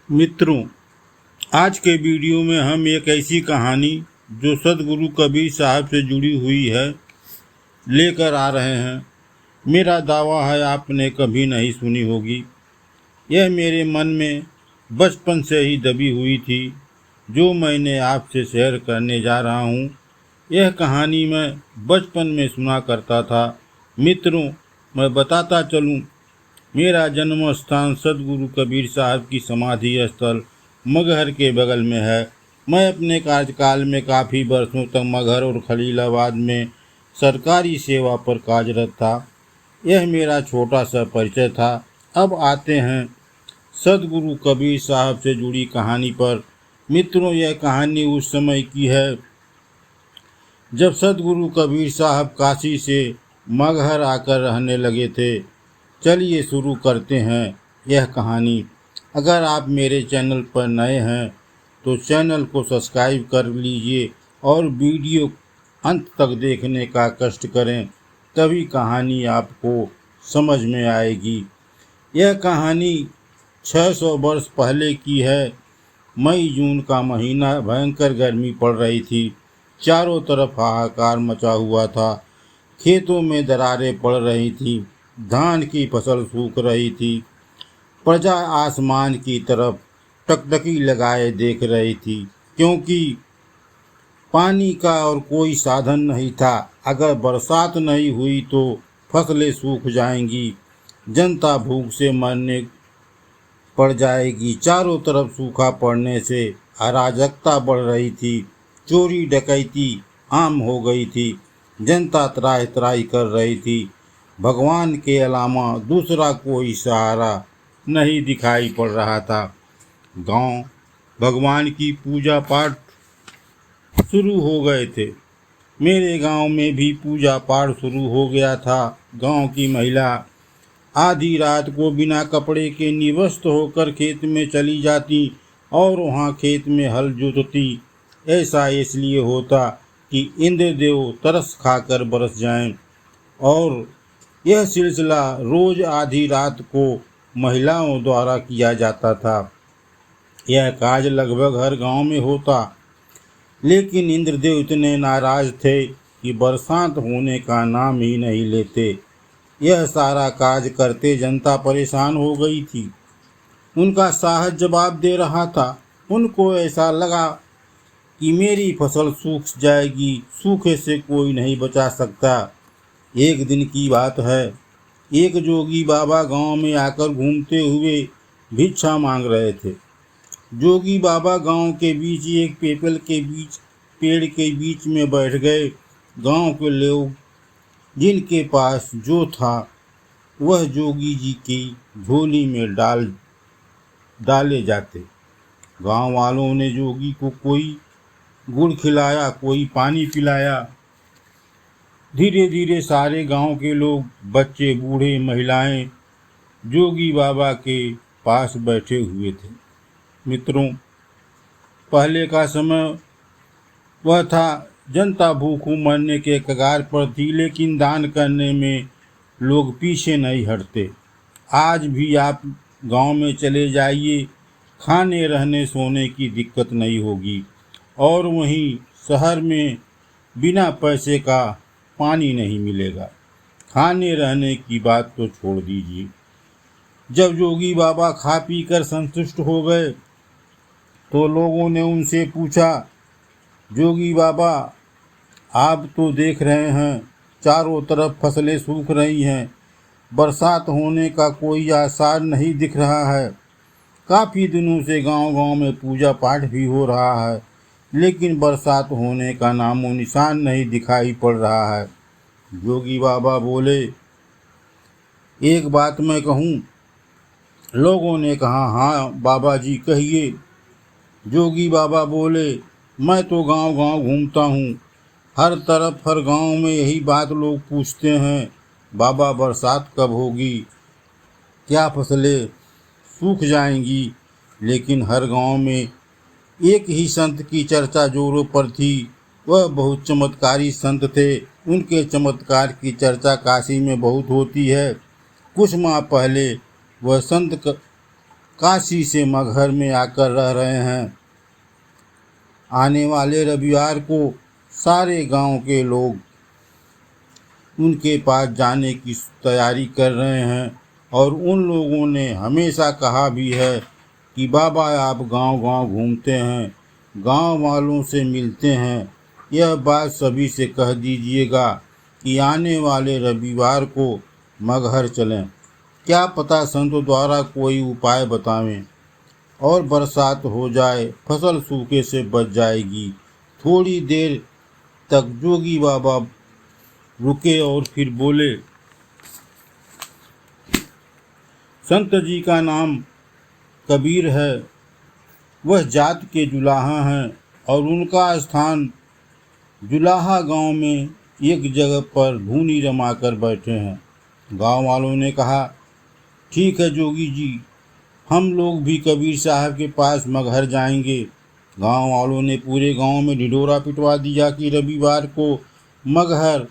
मित्रों, आज के वीडियो में हम एक ऐसी कहानी जो सदगुरु कबीर साहब से जुड़ी हुई है लेकर आ रहे हैं। मेरा दावा है आपने कभी नहीं सुनी होगी। यह मेरे मन में बचपन से ही दबी हुई थी, जो मैंने आपसे शेयर करने जा रहा हूँ। यह कहानी मैं बचपन में सुना करता था। मित्रों, मैं बताता चलूँ, मेरा जन्म स्थान सदगुरु कबीर साहब की समाधि स्थल मगहर के बगल में है। मैं अपने कार्यकाल में काफ़ी वर्षों तक मगहर और खलीलाबाद में सरकारी सेवा पर कार्यरत था। यह मेरा छोटा सा परिचय था। अब आते हैं सदगुरु कबीर साहब से जुड़ी कहानी पर। मित्रों, यह कहानी उस समय की है जब सदगुरु कबीर साहब काशी से मगहर आकर रहने लगे थे। चलिए शुरू करते हैं यह कहानी। अगर आप मेरे चैनल पर नए हैं तो चैनल को सब्सक्राइब कर लीजिए और वीडियो अंत तक देखने का कष्ट करें, तभी कहानी आपको समझ में आएगी। यह कहानी 600 वर्ष पहले की है। मई जून का महीना, भयंकर गर्मी पड़ रही थी। चारों तरफ हाहाकार मचा हुआ था। खेतों में दरारें पड़ रही थीं। धान की फसल सूख रही थी। प्रजा आसमान की तरफ टकटकी लगाए देख रही थी, क्योंकि पानी का और कोई साधन नहीं था। अगर बरसात नहीं हुई तो फसलें सूख जाएंगी, जनता भूख से मरने पड़ जाएगी। चारों तरफ सूखा पड़ने से अराजकता बढ़ रही थी। चोरी डकैती आम हो गई थी। जनता त्राहि त्राहि कर रही थी। भगवान के अलावा दूसरा कोई सहारा नहीं दिखाई पड़ रहा था। गांव भगवान की पूजा पाठ शुरू हो गए थे। मेरे गांव में भी पूजा पाठ शुरू हो गया था। गांव की महिला आधी रात को बिना कपड़े के निवस्त्र होकर खेत में चली जाती और वहां खेत में हल जोतती। ऐसा इसलिए होता कि इंद्रदेव तरस खाकर बरस जाएं, और यह सिलसिला रोज आधी रात को महिलाओं द्वारा किया जाता था। यह काज लगभग हर गांव में होता, लेकिन इंद्रदेव इतने नाराज थे कि बरसात होने का नाम ही नहीं लेते। यह सारा काज करते जनता परेशान हो गई थी। उनका साहस जवाब दे रहा था। उनको ऐसा लगा कि मेरी फसल सूख जाएगी, सूखे से कोई नहीं बचा सकता। एक दिन की बात है, एक जोगी बाबा गांव में आकर घूमते हुए भिक्षा मांग रहे थे। जोगी बाबा गांव के बीच एक पेड़ के बीच में बैठ गए। गांव के लोग जिनके पास जो था वह जोगी जी की झोली में डाले जाते। गांव वालों ने जोगी को कोई गुड़ खिलाया, कोई पानी पिलाया। धीरे धीरे सारे गांव के लोग, बच्चे, बूढ़े, महिलाएं जोगी बाबा के पास बैठे हुए थे। मित्रों, पहले का समय वह था, जनता भूखों मरने के कगार पर थी, लेकिन दान करने में लोग पीछे नहीं हटते। आज भी आप गांव में चले जाइए, खाने रहने सोने की दिक्कत नहीं होगी। और वहीं शहर में बिना पैसे का पानी नहीं मिलेगा। खाने रहने की बात तो छोड़ दीजिए। जब जोगी बाबा खा पी कर संतुष्ट हो गए तो लोगों ने उनसे पूछा, जोगी बाबा, आप तो देख रहे हैं चारों तरफ फसलें सूख रही हैं, बरसात होने का कोई आसार नहीं दिख रहा है। काफ़ी दिनों से गांव-गांव में पूजा पाठ भी हो रहा है, लेकिन बरसात होने का नामो निशान नहीं दिखाई पड़ रहा है। जोगी बाबा बोले, एक बात मैं कहूँ? लोगों ने कहा, हाँ बाबा जी कहिए। जोगी बाबा बोले, मैं तो गांव-गांव घूमता हूँ, हर तरफ हर गांव में यही बात लोग पूछते हैं, बाबा बरसात कब होगी, क्या फसलें सूख जाएंगी। लेकिन हर गांव में एक ही संत की चर्चा जोरों पर थी। वह बहुत चमत्कारी संत थे। उनके चमत्कार की चर्चा काशी में बहुत होती है। कुछ माह पहले वह संत काशी से मगहर में आकर रह रहे हैं। आने वाले रविवार को सारे गांव के लोग उनके पास जाने की तैयारी कर रहे हैं और उन लोगों ने हमेशा कहा भी है कि बाबा आप गांव-गांव घूमते हैं, गांव वालों से मिलते हैं। यह बात सभी से कह दीजिएगा कि आने वाले रविवार को मगहर चलें। क्या पता संतों द्वारा कोई उपाय बतावें और बरसात हो जाए, फसल सूखे से बच जाएगी। थोड़ी देर तक जोगी बाबा रुके और फिर बोले, संत जी का नाम कबीर है, वह जात के जुलाहा हैं और उनका स्थान जुलाहा गांव में एक जगह पर धूनी रमा कर बैठे हैं। गांव वालों ने कहा, ठीक है जोगी जी, हम लोग भी कबीर साहब के पास मगहर जाएंगे। गांव वालों ने पूरे गांव में ढिढोरा पिटवा दिया कि रविवार को मगहर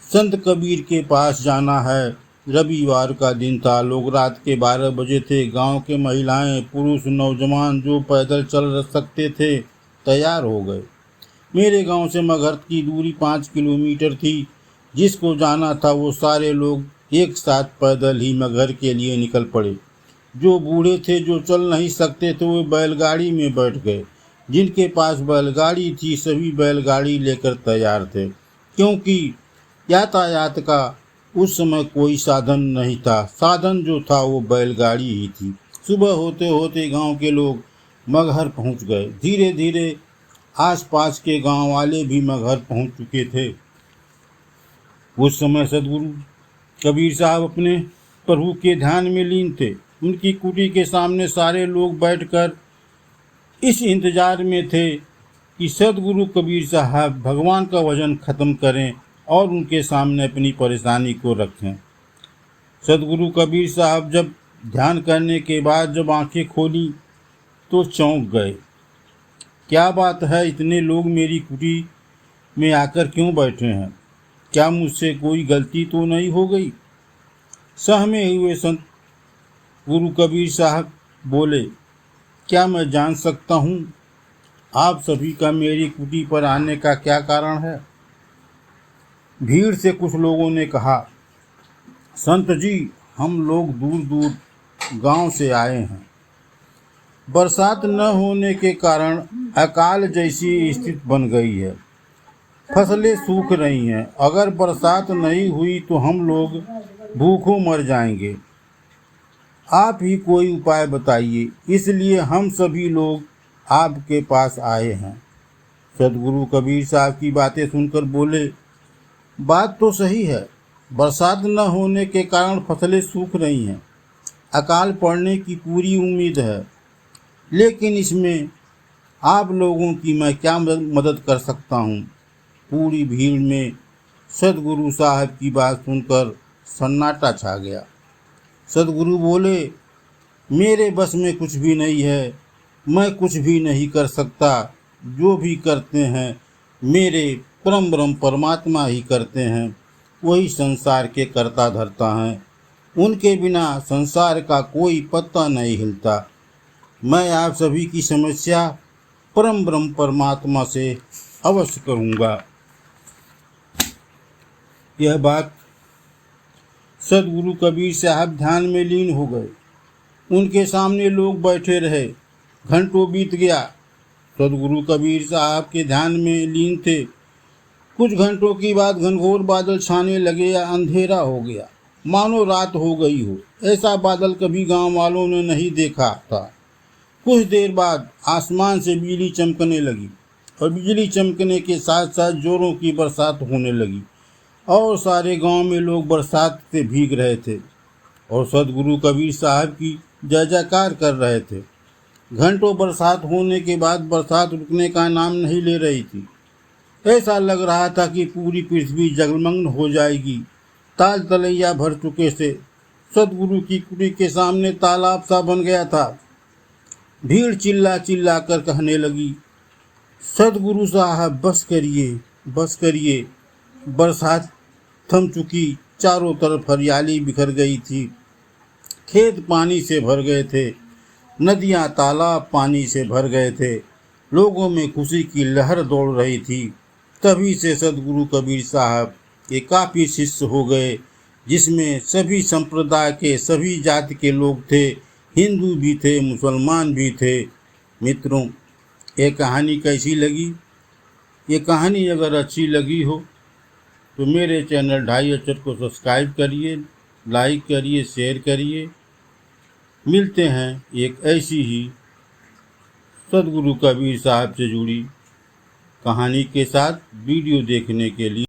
संत कबीर के पास जाना है। रविवार का दिन था। लोग रात के 12 बजे थे। गांव के महिलाएं, पुरुष, नौजवान जो पैदल चल सकते थे तैयार हो गए। मेरे गांव से मगहर की दूरी 5 किलोमीटर थी। जिसको जाना था वो सारे लोग एक साथ पैदल ही मगहर के लिए निकल पड़े। जो बूढ़े थे, जो चल नहीं सकते थे, वो बैलगाड़ी में बैठ गए। जिनके पास बैलगाड़ी थी सभी बैलगाड़ी लेकर तैयार थे, क्योंकि यातायात का उस समय कोई साधन नहीं था। साधन जो था वो बैलगाड़ी ही थी। सुबह होते होते गांव के लोग मगहर पहुंच गए। धीरे धीरे आसपास के गांव वाले भी मगहर पहुंच चुके थे। उस समय सदगुरु कबीर साहब अपने प्रभु के ध्यान में लीन थे। उनकी कुटी के सामने सारे लोग बैठकर इस इंतजार में थे कि सदगुरु कबीर साहब भगवान का वजन खत्म करें और उनके सामने अपनी परेशानी को रखें। सदगुरु कबीर साहब जब ध्यान करने के बाद जब आंखें खोली तो चौंक गए। क्या बात है, इतने लोग मेरी कुटी में आकर क्यों बैठे हैं? क्या मुझसे कोई गलती तो नहीं हो गई? सहमे हुए संत गुरु कबीर साहब बोले, क्या मैं जान सकता हूँ आप सभी का मेरी कुटी पर आने का क्या कारण है? भीड़ से कुछ लोगों ने कहा, संत जी, हम लोग दूर दूर गांव से आए हैं। बरसात न होने के कारण अकाल जैसी स्थिति बन गई है। फसलें सूख रही हैं। अगर बरसात नहीं हुई तो हम लोग भूखों मर जाएंगे। आप ही कोई उपाय बताइए, इसलिए हम सभी लोग आपके पास आए हैं। सदगुरु कबीर साहब की बातें सुनकर बोले, बात तो सही है, बरसात न होने के कारण फसलें सूख रही हैं, अकाल पड़ने की पूरी उम्मीद है, लेकिन इसमें आप लोगों की मैं क्या मदद कर सकता हूँ? पूरी भीड़ में सदगुरु साहब की बात सुनकर सन्नाटा छा गया। सदगुरु बोले, मेरे बस में कुछ भी नहीं है, मैं कुछ भी नहीं कर सकता। जो भी करते हैं मेरे परम ब्रह्म परमात्मा ही करते हैं। वही संसार के कर्ता धर्ता हैं। उनके बिना संसार का कोई पत्ता नहीं हिलता। मैं आप सभी की समस्या परम ब्रह्म परमात्मा से अवश्य करूँगा। यह बात सदगुरु कबीर साहब ध्यान में लीन हो गए। उनके सामने लोग बैठे रहे। घंटों बीत गया। सदगुरु कबीर साहब के ध्यान में लीन थे। कुछ घंटों की बाद घनघोर बादल छाने लगे या अंधेरा हो गया, मानो रात हो गई हो। ऐसा बादल कभी गांव वालों ने नहीं देखा था। कुछ देर बाद आसमान से बिजली चमकने लगी और बिजली चमकने के साथ साथ जोरों की बरसात होने लगी और सारे गांव में लोग बरसात से भीग रहे थे और सदगुरु कबीर साहब की जय जयकार कर रहे थे। घंटों बरसात होने के बाद बरसात रुकने का नाम नहीं ले रही थी। ऐसा लग रहा था कि पूरी पृथ्वी जलमग्न हो जाएगी। ताल तलैया भर चुके से सदगुरु की कुटी के सामने तालाब सा बन गया था। भीड़ चिल्ला चिल्ला कर कहने लगी, सदगुरु साहब बस करिए, बस करिए। बरसात थम चुकी, चारों तरफ हरियाली बिखर गई थी। खेत पानी से भर गए थे, नदियां तालाब पानी से भर गए थे, लोगों में खुशी की लहर दौड़ रही थी। तभी से सदगुरु कबीर साहब के काफ़ी शिष्य हो गए, जिसमें सभी संप्रदाय के, सभी जाति के लोग थे, हिंदू भी थे, मुसलमान भी थे। मित्रों, ये कहानी कैसी लगी? ये कहानी अगर अच्छी लगी हो तो मेरे चैनल ढाई अक्षर को सब्सक्राइब करिए, लाइक करिए, शेयर करिए। मिलते हैं एक ऐसी ही सदगुरु कबीर साहब से जुड़ी कहानी के साथ। वीडियो देखने के लिए